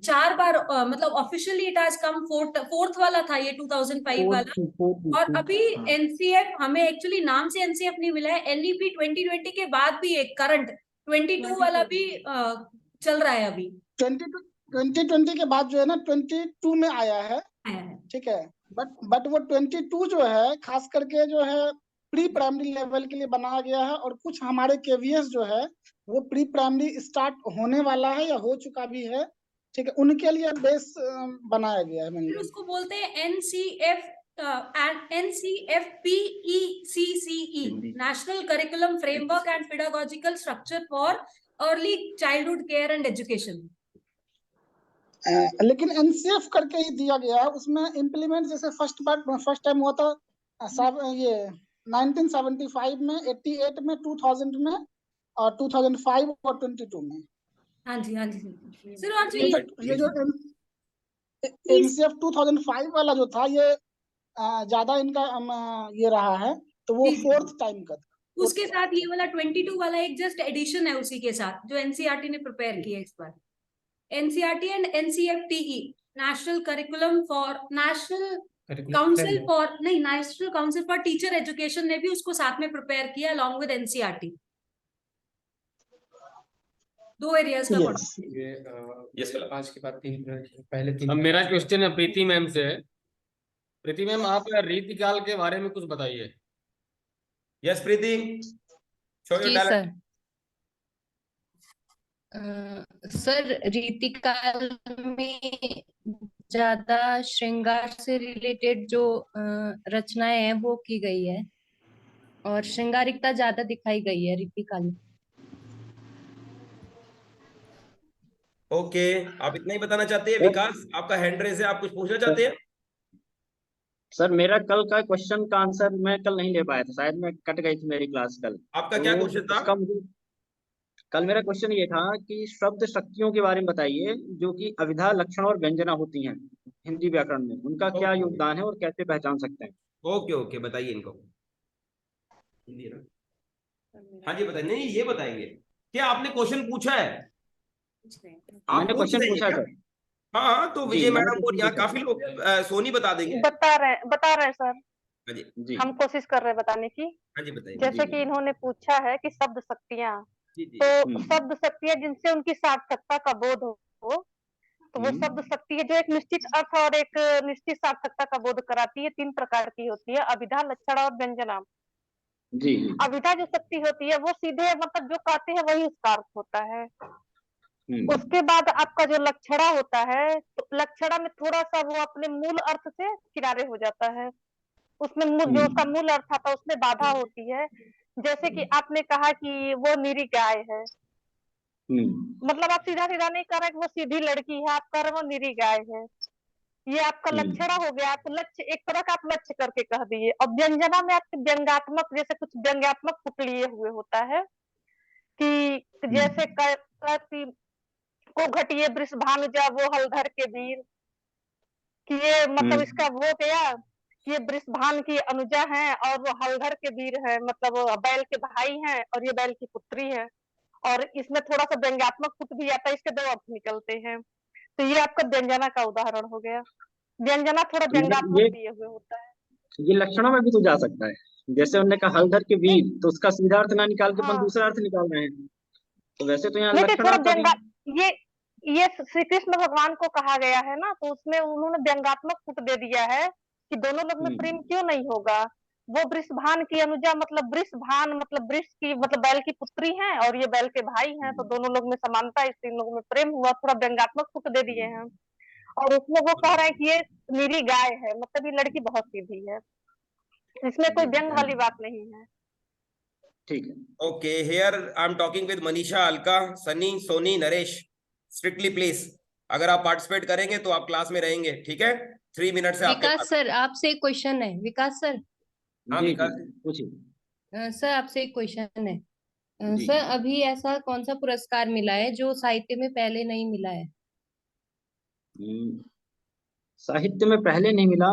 4 बार मतलब officially it has come, fourth वाला था ये 2005 वाला। और अभी एनसीएफ हमें एक्चुअली नाम से एनसीएफ नहीं मिला है, एनईपी 2020 के बाद भी एक करंट 22 वाला भी चल रहा है अभी। 2020 के बाद जो है ना 22 में आया है, ठीक है। बट वो 22 जो है खास करके जो है प्री प्राइमरी लेवल के लिए बनाया गया है, और कुछ हमारे केवीएस जो है वो प्री प्राइमरी स्टार्ट होने वाला है या हो चुका भी है, ठीक है, उनके लिए बेस बनाया गया है। फिर उसको बोलते हैं NCF NCFPECCE, national curriculum framework and pedagogical structure for early childhood care and education. लेकिन एनसीएफ करके ही दिया गया है, उसमें इम्प्लीमेंट जैसे फर्स्ट टाइम हुआ था ये 1975 में, 88 में, 2000 में, और 2005 और 22 में। हाँ जी, हाँ जी सर। और ये जो एनसीएफ 2005 वाला जो था, ये ज्यादा इनका ये रहा है, तो वो फोर्थ टाइम का था। उसके साथ ये वाला 22 वाला एक जस्ट एडिशन है उसी के साथ, जो एनसीईआरटी ने प्रिपेयर किया इस बार। NCERT and NCFTE, national curriculum for national council for नहीं national council for teacher education ने भी उसको साथ में प्रिपेयर किया अलॉन्ग विद एनसीईआरटी। 2 एरियाज का आज के बाद 3 पहले 3। अब मेरा क्वेश्चन है प्रीति मैम से। प्रीति मैम, आप रीतिकाल के बारे में कुछ बताइए। Yes Preeti, show your talent. Sir, रीतिकाल में ज्यादा श्रृंगार से रिलेटेड जो रचनाएं हैं वो की गई है, और श्रृंगारिकता ज्यादा दिखाई गई है रीतिकाल में। ओके, आप इतना ही बताना चाहते हैं। विकास, आपका हैंड रेज है, आप कुछ पूछना चाहते हैं? सर, मेरा कल का क्वेश्चन का आंसर मैं कल नहीं ले पाया था, शायद मैं कट गई थी मेरी क्लास कल। आपका क्या क्वेश्चन था? कल मेरा क्वेश्चन ये था कि शब्द शक्तियों के बारे में बताइए, जो कि अभिधा, लक्षण और व्यंजना होती हैं हिंदी व्याकरण में, उनका क्या योगदान है और कैसे पहचान सकते हैं? ओके ओके, बताइए इनको। हाँ जी बताइए। नहीं, ये बताएंगे। क्या आपने क्वेश्चन पूछा है? मैंने क्वेश्चन पूछा सर। हाँ, तो विजय मैडम और यहाँ काफी लोग, सोनी बता देंगे। बता रहे सर। हाँ जी, हम कोशिश कर रहे हैं बताने की। हाँ जी बताइए। जैसे कि इन्होंने पूछा है कि शब्द शक्तियाँ, तो शब्द शक्तियाँ जिनसे उनकी सार्थकता का बोध हो, तो वो शब्द शक्ति है जो एक निश्चित अर्थ और एक निश्चित सार्थकता का बोध कराती है। 3 प्रकार की होती है, अभिधा, लक्षण और व्यंजना। जी। अभिधा जो शक्ति होती है वो सीधे मतलब जो कहते हैं वही उसका अर्थ होता है। उसके बाद आपका जो लक्षणा होता है, तो लक्षणा में थोड़ा सा वो अपने मूल अर्थ से किनारे हो जाता है, उसमें जो उसका मूल अर्थ आता है उसमें बाधा होती है। जैसे कि आपने कहा कि वो निरी गाय है, मतलब आप सीधा सीधा नहीं कर रहे कि वो सीधी लड़की है, आप कह रहे वो निरी गाय है। ये आपका लक्षणा हो गया, आप लक्ष्य एक तरह का आप लक्ष्य करके कह दिए। और व्यंजना में आपके व्यंग्यात्मक, जैसे कुछ व्यंग्यात्मक पुट लिए हुए होता है कि जैसे को घटिए वृषभानुजा वो हलधर के वीर, कि ये मतलब इसका वो गया कि ये वृषभान की अनुजा है और वो हलधर के वीर है, मतलब वो बैल के भाई हैं और ये बैल की पुत्री है। और इसमें थोड़ा सा व्यंग्यात्मक पुट भी आता है, इसके 2 अर्थ निकलते हैं। तो ये आपका व्यंजना का उदाहरण हो गया। व्यंजना थोड़ा व्यंग्यात्मक दिए हुए होता है। ये लक्षणों में भी तो जा सकता है, जैसे उन्होंने कहा हलधर के वीर, तो उसका सीधा अर्थ ना निकाल के अपन दूसरा अर्थ निकाल रहे हैं। तो वैसे तो यहाँ लक्षणा ये श्री कृष्ण भगवान को कहा गया है ना, तो उसमें उन्होंने व्यंग्यात्मक पुट दे दिया है कि दोनों लोग में प्रेम क्यों नहीं होगा। वो वृषभान की अनुजा, मतलब वृषभान मतलब वृष की मतलब बैल की पुत्री है और ये बैल के भाई हैं, तो दोनों लोग में समानता, इस 3 लोगों में प्रेम हुआ। थोड़ा व्यंग्यात्मक पुट दे दिए हैं। और उसमें वो कह रहे हैं कि ये निरी गाय है, मतलब ये लड़की बहुत सीधी है, इसमें कोई व्यंग वाली बात नहीं है। ठीक है। Okay, here I am talking with Manisha, Alka, Sunny, Soni, Naresh. Strictly please, अगर आप पार्टिसिपेट करेंगे तो आप क्लास में रहेंगे, ठीक है? 3 मिनट से आपके विकास सर, आपसे एक क्वेश्चन है। विकास सर। हाँ विकास पूछिए। सर, आपसे एक क्वेश्चन है। सर, अभी ऐसा कौन सा पुरस्कार मिला है जो साहित्य में पहले नहीं मिला है? साहित्य में पहले नहीं मिला,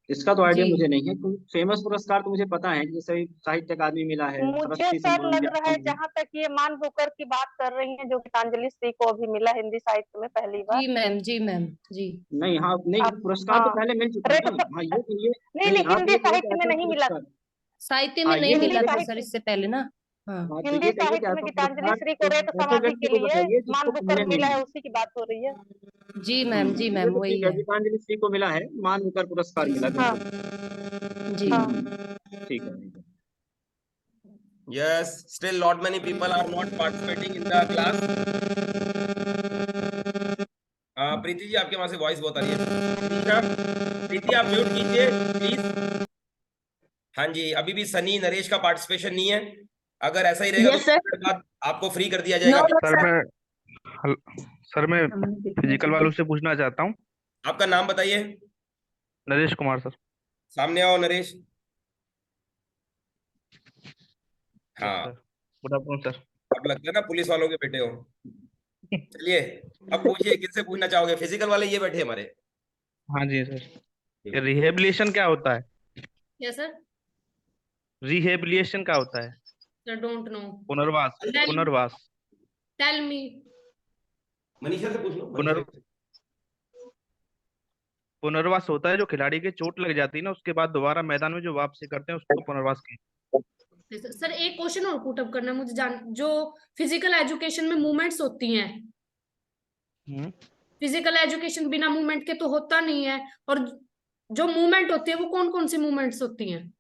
इसका तो आइडिया जी। मुझे नहीं है। फेमस पुरस्कार तो मुझे पता है, जैसे साहित्य अकादमी मिला है, मुझे सरस्वती सर सम्मान लग दिया रहा है, जहाँ तक ये मान बुकर की बात कर रही हैं, जो गीतांजलि श्री को अभी मिला हिंदी साहित्य में पहली बार। जी मैम, जी मैम, जी। नहीं, हाँ नहीं, आप पुरस्कार तो हाँ पहले मिल चुका रेड है ना। हाँ ये नहीं नहीं, आप हिंदी ये कहिए कि साहित्य में ऐसा नहीं मिला। पुरस्कार। साहित्य हाँ में नहीं ये मिला कहिए था कि सर इससे पहले ना। हाँ। हाँ, तो हिंदी ये कहिए कि साहित्य में ऐसा गीतांजलि पुरस्कार श्री को रेत ऐसे समाधि व्यक्ति के को लिए बताइए मान जिसको बुकर पहले नहीं मिला है, मिला। उसी की बात हो रही है। जी मैम, जी ये मैम, तो वही ठीक है, है। गीतांजलि श्री को मिला है, मान बुकर पुरस्कार मिला हाँ बिल्कुल। जी। हाँ ठीक है। Yes, still lot many people are not participating in the class. Preeti ji, आपके वहां से वॉइस बहुत आ रही है। मनीषा, प्रीति आप म्यूट कीजिए प्लीज। हाँ जी, अभी भी सनी नरेश का पार्टिसिपेशन नहीं है। अगर ऐसा ही रहेगा Yes, तो sir. कुछ देर बाद आपको फ्री कर दिया जाएगा। सर मैं फिजिकल वालों से पूछना चाहता हूँ। आपका नाम बताइए। नरेश कुमार सर। सामने आओ नरेश। हाँ, गुड आफ्टरनून सर। अब लगता है ना पुलिस वालों के बेटे हो। चलिए, अब पूछिए किससे पूछना चाहोगे। फिजिकल वाले ये बैठे हमारे। हाँ जी सर। रिहेबिलिएशन क्या होता है? Yes sir. रिहेबिलिएशन क्या होता है? Sir don't know. पुनर्वास। पुनर्वास। Tell me. मनीषा से पूछ लो। पुनर्वास होता है जो खिलाड़ी के चोट लग जाती है ना, उसके बाद दोबारा मैदान में जो वापसी करते हैं उसको पुनर्वास कहते हैं। सर एक क्वेश्चन और पुट अप करना मुझे जो फिजिकल एजुकेशन में मूवमेंट्स होती हैं, फिजिकल एजुकेशन बिना मूवमेंट के तो होता नहीं है, और जो मूवमेंट होती है वो कौन कौन सी मूवमेंट्स होती हैं?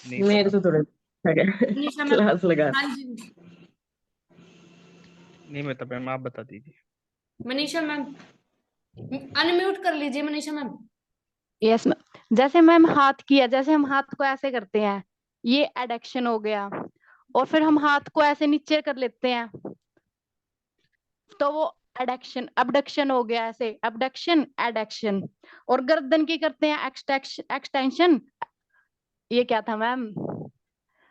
मेरे को थोड़ा क्लास लगा। हाँ जी नहीं मतलब मैम आप बता दीजिए। मनीषा मैम, अनम्यूट कर लीजिए मनीषा मैम। Yes ma'am. जैसे मैम हाथ किया, जैसे हम हाथ को ऐसे करते हैं, ये एडक्शन हो गया, और फिर हम हाथ को ऐसे नीचे कर लेते हैं तो वो एडक्शन, अबडक्शन हो गया। ऐसे अबडक्शन, एडक्शन। और गर्दन की करते हैं एक्सटेंशन। ये क्या था मैम?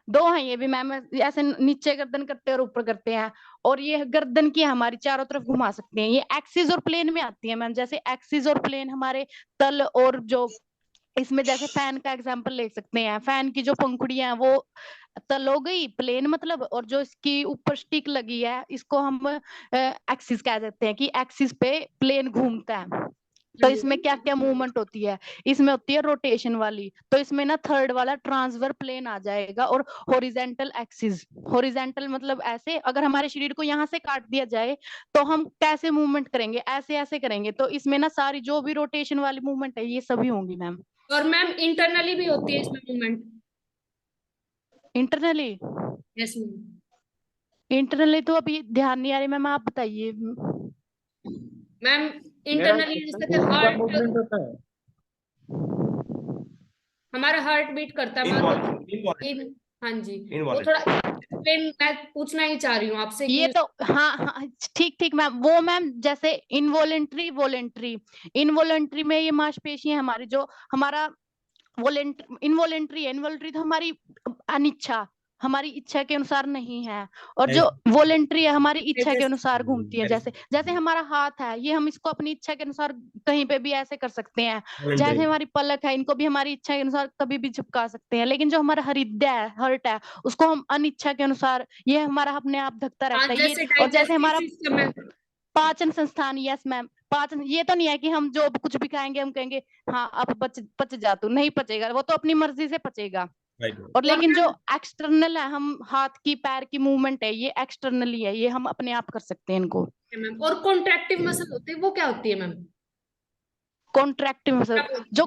दो हैं ये भी मैम, ऐसे नीचे गर्दन करते हैं और ऊपर करते हैं। और ये गर्दन की हमारी चारों तरफ घुमा सकते हैं। ये एक्सिस और प्लेन में आती है मैम। जैसे एक्सिस और प्लेन हमारे तल, और जो इसमें जैसे फैन का एग्जांपल ले सकते हैं। फैन की जो पंखुड़ियां हैं वो तल हो गई, प्लेन मतलब, और जो इसकी ऊपर स्टिक लगी है इसको हम एक्सिस कह देते हैं, कि एक्सिस पे प्लेन घूमता है। तो इसमें क्या क्या मूवमेंट होती है? इसमें होती है रोटेशन वाली। तो इसमें ना थर्ड वाला ट्रांसफर प्लेन आ जाएगा, और हॉरिजेंटल एक्सिस। हॉरिजेंटल मतलब ऐसे, अगर हमारे शरीर को यहाँ से काट दिया जाए तो हम कैसे मूवमेंट करेंगे? ऐसे ऐसे करेंगे। तो इसमें ना सारी जो भी रोटेशन वाली मूवमेंट है ये सभी होंगी मैम। और मैम इंटरनली भी होती है इसमें movement? Internally? Yes ma'am. Internally तो अभी ध्यान नहीं आ रही मैम, आप बताइए। मैम इंटरनली जैसे हार्ट, मूवमेंट होता है, हमारा हार्ट बीट करता है। हाँ जी, वो थोड़ा मैं पूछना ही चाह रही हूँ आपसे ये तो हाँ हाँ ठीक ठीक मैम। वो मैम जैसे इनवॉलेंट्री, वॉलेंट्री। इनवॉलेंट्री में ये मांसपेशियां हमारी, जो हमारा इनवॉलेंट्री है। इनवॉलेंट्री तो हमारी अनिच्छा, हमारी इच्छा के अनुसार नहीं है। और जो वॉलेंट्री है हमारी इच्छा के अनुसार घूमती है। जैसे जैसे हमारा हाथ है, ये हम इसको अपनी इच्छा के अनुसार कहीं पे भी ऐसे कर सकते हैं। जैसे हमारी पलक है, इनको भी हमारी इच्छा के अनुसार कभी भी झुका सकते हैं। लेकिन जो हमारा हृदय है, हर्ट है, उसको हम अनिच्छा के अनुसार, ये हमारा अपने आप धकता रहता है। ये और जैसे हमारा पाचन संस्थान, यस मैम, पाचन, ये तो नहीं है कि हम जो कुछ भी खाएंगे हम कहेंगे हाँ अब पच जा, तू नहीं पचेगा, वो तो अपनी मर्जी से पचेगा। और लेकिन जो एक्सटर्नल है, हम हाथ की पैर की मूवमेंट है, ये एक्सटर्नली है, ये हम अपने आप कर सकते हैं इनको। और कॉन्ट्रैक्टिव मसल होते हैं, वो क्या होती है मैम? कॉन्ट्रैक्टिव मसल, जो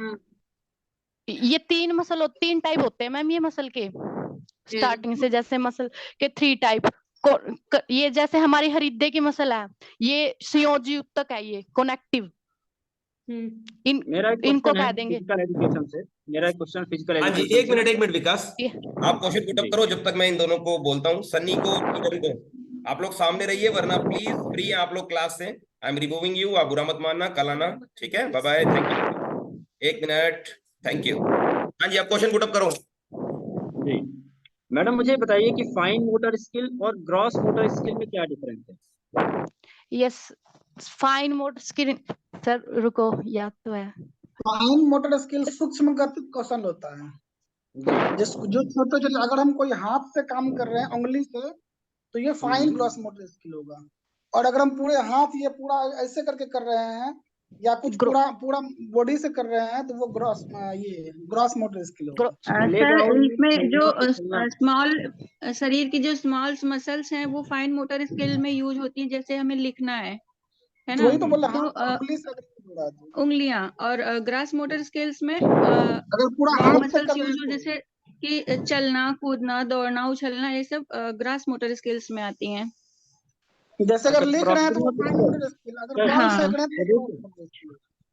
ये तीन टाइप होते हैं मैम ये मसल के, स्टार्टिंग से। जैसे मसल के 3 टाइप। ये जैसे हमारी हृदय की मसल है, ये संयोजी उत्तक है, ये कनेक्टिव। इनको कह देंगे फिजिकल एजुकेशन से। मेरा क्वेश्चन फिजिकल हाँ जी, एजुकेशन। एक मिनट विकास, आप क्वेश्चन पुट अप करो जब तक मैं इन दोनों को बोलता हूँ। सन्नी को, किरण को, आप लोग सामने रहिए, वरना प्लीज फ्री है आप लोग क्लास से। आई एम रिमूविंग यू, आप बुरा मत मानना, कल आना, ठीक है? Bye bye, thank you. 1 minute, thank you. हाँ जी, आप क्वेश्चन पुट अप करो। जी मैडम, मुझे बताइए कि फाइन मोटर स्किल और ग्रॉस मोटर स्किल में क्या डिफरेंस है? Yes, fine motor skill sir रुको, याद तो है। फाइन मोटर स्किल सूक्ष्म गति कौशल होता है, जो छोटे छोटे, अगर हम कोई हाथ से काम कर रहे हैं उंगली से, तो ये फाइन ग्रॉस मोटर स्किल होगा। और अगर हम पूरे हाथ ये पूरा ऐसे करके कर रहे हैं या कुछ पूरा बॉडी से कर रहे हैं, तो वो ग्रॉस मोटर स्किल होगा। सर इसमें जो स्मॉल शरीर की जो स्मॉल मसल्स हैं वो फाइन मोटर स्किल में यूज होती हैं, जैसे हमें लिखना है ना, वही तो बोला, उंगलियां। और ग्रास मोटर स्किल्स में अगर पूरा हाथ से मसल्स कर यूज हो, जैसे कि चलना, कूदना, दौड़ना, उछलना, ये सब ग्रास मोटर स्किल्स में आती हैं। जैसे अगर लिख रहे हैं तो वो फाइन मोटर स्किल, अगर कॉल से कर रहे हैं तो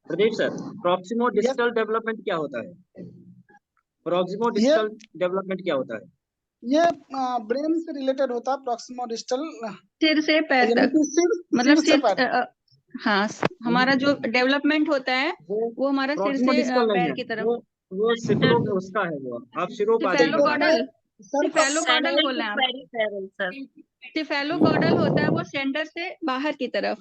Pradeep sir, proximo digital development क्या होता है? प्रॉक्सिमो डिजिटल डेवलपमेंट क्या होता है? ये ब्रेन से रिलेटेड होता है। प्रॉक्सिमो डिजिटल सिर से पैर तक, मतलब सिर, हाँ, हमारा जो डेवलपमेंट होता है वो हमारा सिर से पैर की तरफ। वो सिफेलो उसका है, वो आप सिफेलोकॉर्डल बोला आप। सिफेलोकॉर्डल होता है वो सेंटर से बाहर की तरफ।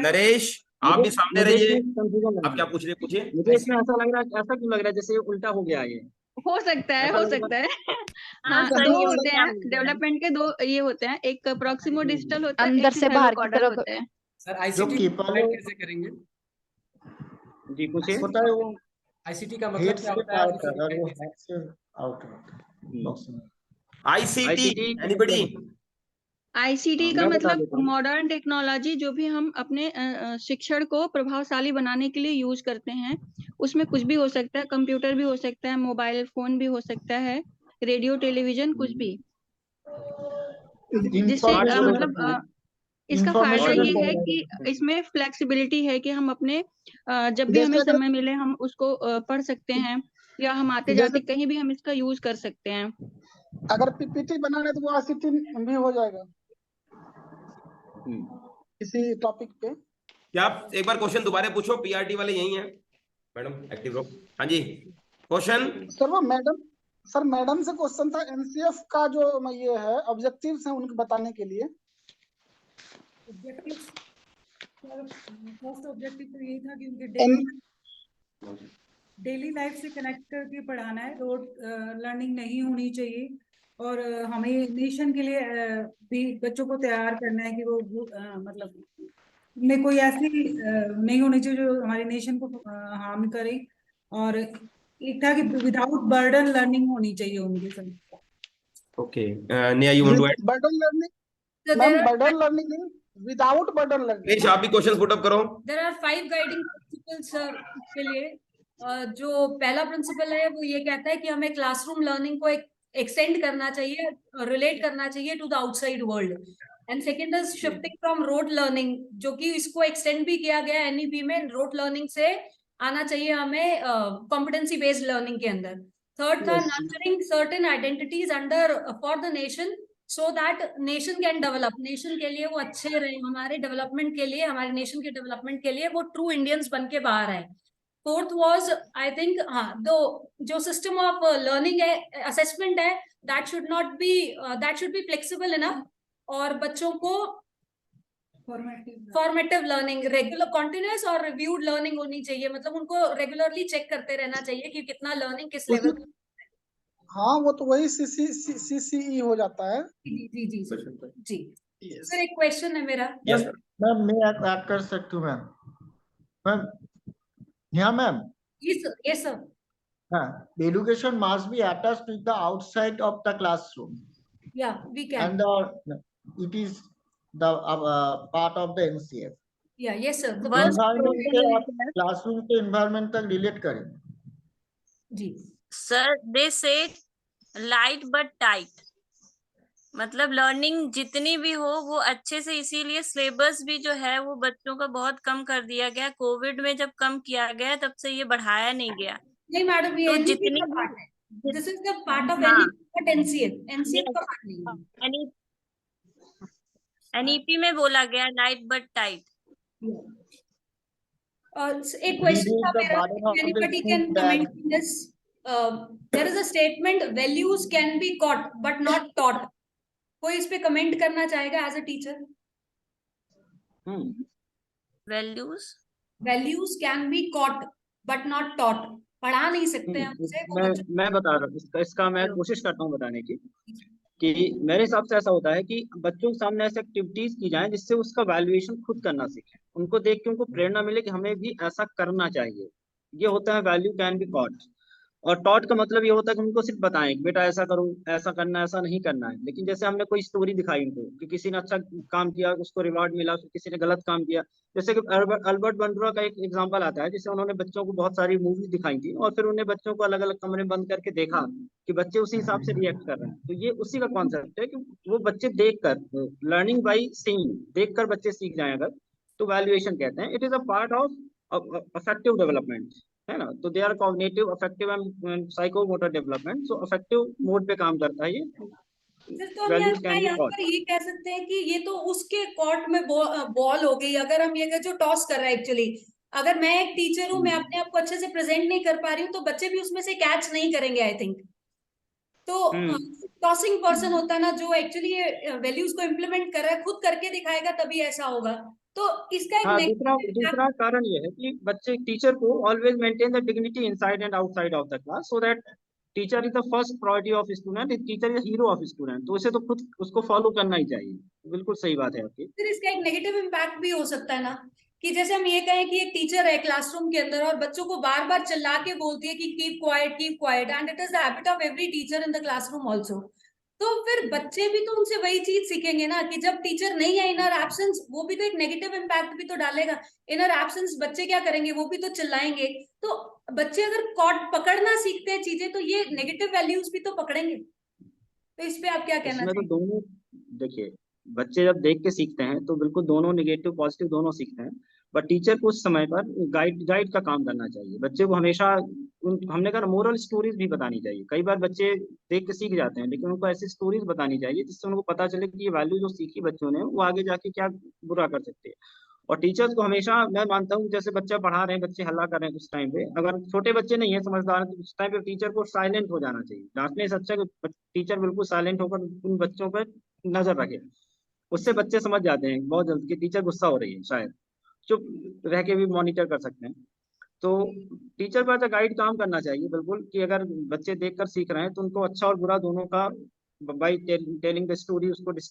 नरेश, आप भी सामने रहिए। आप क्या पूछ रहे, पूछिए। मुझे इसमें ऐसा लग रहा है, ऐसा क्यों लग रहा है जैसे उल्टा हो गया ये? हो सकता है हाँ, दो होते हैं डेवलपमेंट के, दो ये होते हैं, एक प्रॉक्सिमो डिजिटल होता है, अंदर से बाहर की तरफ होता है। सर आईसीटी कैसे करेंगे? जी पूछिए। आईसीटी का मतलब क्या होता है? ICT anybody? आईसीटी का मतलब मॉडर्न टेक्नोलॉजी, जो भी हम अपने शिक्षण को प्रभावशाली बनाने के लिए यूज करते हैं। उसमें कुछ भी हो सकता है, कंप्यूटर भी हो सकता है, मोबाइल फोन भी हो सकता है, रेडियो, टेलीविजन, कुछ भी, जिससे मतलब इसका फायदा ये है कि इसमें फ्लेक्सिबिलिटी है कि हम अपने जब भी हमें समय मिले हम उसको पढ़ सकते हैं, या हम आते जाते कहीं भी हम इसका यूज कर सकते हैं। अगर पीपीटी बना रहे तो वो आईसीटी भी हो जाएगा किसी टॉपिक पे। क्या आप एक बार क्वेश्चन दोबारा पूछो? पीआरटी वाले यही हैं मैडम, एक्टिव रहो। हाँ जी, क्वेश्चन। सर वो मैडम से क्वेश्चन था, एनसीएफ का जो ये है ऑब्जेक्टिव्स हैं उनको बताने के लिए। फर्स्ट ऑब्जेक्टिव तो यही था कि उनके डेली लाइफ से कनेक्ट करके पढ़ाना है। रोड लर्निंग नहीं होनी चाहिए, और हमें नेशन के लिए भी बच्चों को तैयार करना है कि वो मतलब में कोई ऐसी नहीं होनी चाहिए जो हमारे नेशन को हार्म करे। और एक था कि विदाउट बर्डन लर्निंग होनी चाहिए उनके साथ। Okay, Neha you want to add? Burden learning, burden learning नहीं, विदाउट बर्डन लर्निंग। आप भी क्वेश्चन पुट अप करो। There are 5 guiding principles sir के लिए। जो पहला प्रिंसिपल है वो ये कहता है कि हमें क्लासरूम लर्निंग को एक्सटेंड करना चाहिए, रिलेट करना चाहिए to the outside world. And second is shifting from rote learning, जो कि इसको एक्सटेंड भी किया गया एनईपी में। रोड लर्निंग से आना चाहिए हमें कॉम्पिटेंसी बेस्ड लर्निंग के अंदर। थर्ड था nurturing certain identities under for the nation, so that nation can develop. Nation के लिए वो अच्छे रहे, हमारे डेवलपमेंट के लिए, हमारे नेशन के डेवलपमेंट के लिए वो ट्रू इंडियंस बन के बाहर आए। फोर्थ वाज आई थिंक जो सिस्टम ऑफ लर्निंग है, असेसमेंट है, that should be flexible enough, और बच्चों को फॉर्मेटिव लर्निंग, रेगुलर कॉन्टिन्यूअस और रिव्यूड लर्निंग होनी चाहिए। मतलब उनको रेगुलरली चेक करते रहना चाहिए कि कितना लर्निंग किस लेवल। हाँ, वो तो वही सीसीई हो जाता है। जी सर, एक क्वेश्चन है मेरा। मैम मैं ऐड कर सकती हूँ ma'am? Yeah, ma'am. Yes, sir. The education must be attached with the outside of the classroom. Yeah, we can. And it is the part of the NCF. Yeah, yes, sir. The classroom के environment तक relate करें। जी। Sir, they say light but tight. मतलब learning जितनी भी हो वो अच्छे से, इसीलिए सिलेबस भी जो है वो बच्चों का बहुत कम कर दिया गया। कोविड में जब कम किया गया तब से ये बढ़ाया नहीं गया। नहीं मैडम, ये तो जितनी पार्ट है, this is the part of NCF का पार्ट नहीं है। एनईपी में बोला गया लाइट बट टाइट। एक क्वेश्चन था मेरा, anybody can comment on this? There is a statement, values can be caught but not taught. कोई इस पे कमेंट करना चाहेगा as a teacher? Values values can be caught but not taught. पढ़ा नहीं सकते हैं उसे, वो बच्चों मैं बता रहा हूँ, इसका मैं कोशिश करता हूँ बताने की कि मेरे हिसाब से ऐसा होता है कि बच्चों के सामने ऐसे एक्टिविटीज की जाए जिससे उसका वैल्यूएशन खुद करना सीखे, उनको देख के उनको प्रेरणा मिले कि हमें भी ऐसा करना चाहिए। ये होता है वैल्यू कैन बी कॉट। और टॉट का मतलब ये होता है कि उनको सिर्फ बताएं कि बेटा ऐसा करो, ऐसा करना है, ऐसा नहीं करना है। लेकिन जैसे हमने कोई स्टोरी दिखाई उनको कि किसी ने अच्छा काम किया, उसको रिवार्ड मिला, फिर किसी ने गलत काम किया। जैसे कि अल्बर्ट बंड्रा का एक एग्जांपल आता है, जिसे उन्होंने बच्चों को बहुत सारी मूवीज दिखाई थी और फिर उन्हें बच्चों को अलग अलग कमरे में बंद करके देखा कि बच्चे उसी हिसाब से रिएक्ट कर रहे हैं। तो ये उसी का कॉन्सेप्ट है कि वो बच्चे देखकर, लर्निंग बाई सीइंग, देखकर बच्चे सीख जाएं अगर, तो वैल्यूएशन कहते हैं। It is a part of affective development, है ना। तो they are cognitive, affective and psychomotor development. So affective mode पे काम करता है ये। सर, तो हम यहाँ पर ये कह सकते हैं कि ये तो उसके कोर्ट में बॉल हो गई। अगर हम ये जो टॉस कर रहा है, एक्चुअली अगर मैं एक टीचर हूँ, मैं अपने आप को अच्छे से प्रेजेंट नहीं कर पा रही हूँ, तो बच्चे भी उसमें से कैच नहीं करेंगे, आई थिंक। तो टॉसिंग पर्सन होता है ना, जो एक्चुअली ये वैल्यूज को इम्प्लीमेंट कर रहा है, खुद करके दिखाएगा तभी ऐसा होगा। तो इसका एक दूसरा कारण ये है कि बच्चे टीचर को always maintain the dignity inside and outside of the class, so that teacher is the first priority of student, teacher is hero of student. तो उसे तो खुद उसको फॉलो करना ही चाहिए। बिल्कुल सही बात है आपकी। फिर इसका एक नेगेटिव इम्पैक्ट भी हो सकता है ना, कि जैसे हम ये कहें कि एक टीचर है क्लासरूम के अंदर और बच्चों को बार बार चिल्ला के बोलती है कि keep quiet, and it is the habit of every teacher in the classroom also. तो फिर बच्चे भी तो उनसे वही चीज सीखेंगे ना, कि जब टीचर नहीं है, इनर एब्सेंस, वो भी तो एक नेगेटिव इम्पैक्ट भी तो डालेगा। इनर एब्सेंस बच्चे क्या करेंगे, वो भी तो चिल्लाएंगे। तो बच्चे अगर पकड़ना सीखते हैं चीजें, तो ये नेगेटिव वैल्यूज भी तो पकड़ेंगे। तो इस पे आप क्या कहना चाहिए? तो दोनों देखिए, बच्चे जब देख के सीखते हैं तो बिल्कुल दोनों नेगेटिव पॉजिटिव दोनों सीखते हैं। बट टीचर को उस समय पर गाइड का काम करना चाहिए। बच्चे को हमेशा हमने कहा मोरल स्टोरीज भी बतानी चाहिए। कई बार बच्चे देख के सीख जाते हैं, लेकिन उनको ऐसी स्टोरीज बतानी चाहिए जिससे उनको पता चले कि ये वैल्यू जो सीखी बच्चों ने, वो आगे जाके क्या बुरा कर सकते हैं। और टीचर्स को हमेशा, मैं मानता हूँ, जैसे बच्चा पढ़ा रहे हैं, बच्चे हल्ला कर रहे हैं, उस टाइम पे अगर छोटे बच्चे नहीं है, समझदार, तो उस टाइम पे टीचर को साइलेंट हो जाना चाहिए। डांटने से अच्छा कि टीचर बिल्कुल साइलेंट होकर उन बच्चों पर नजर रखे। उससे बच्चे समझ जाते हैं बहुत जल्द कि टीचर गुस्सा हो रही है, शायद चुप रह के भी मॉनिटर कर सकते हैं। तो टीचर पर गाइड काम करना चाहिए बिल्कुल, कि अगर बच्चे देखकर सीख रहे हैं तो उनको अच्छा और बुरा दोनों का बाई टेलिंग द स्टोरी उसको डिस्टिंग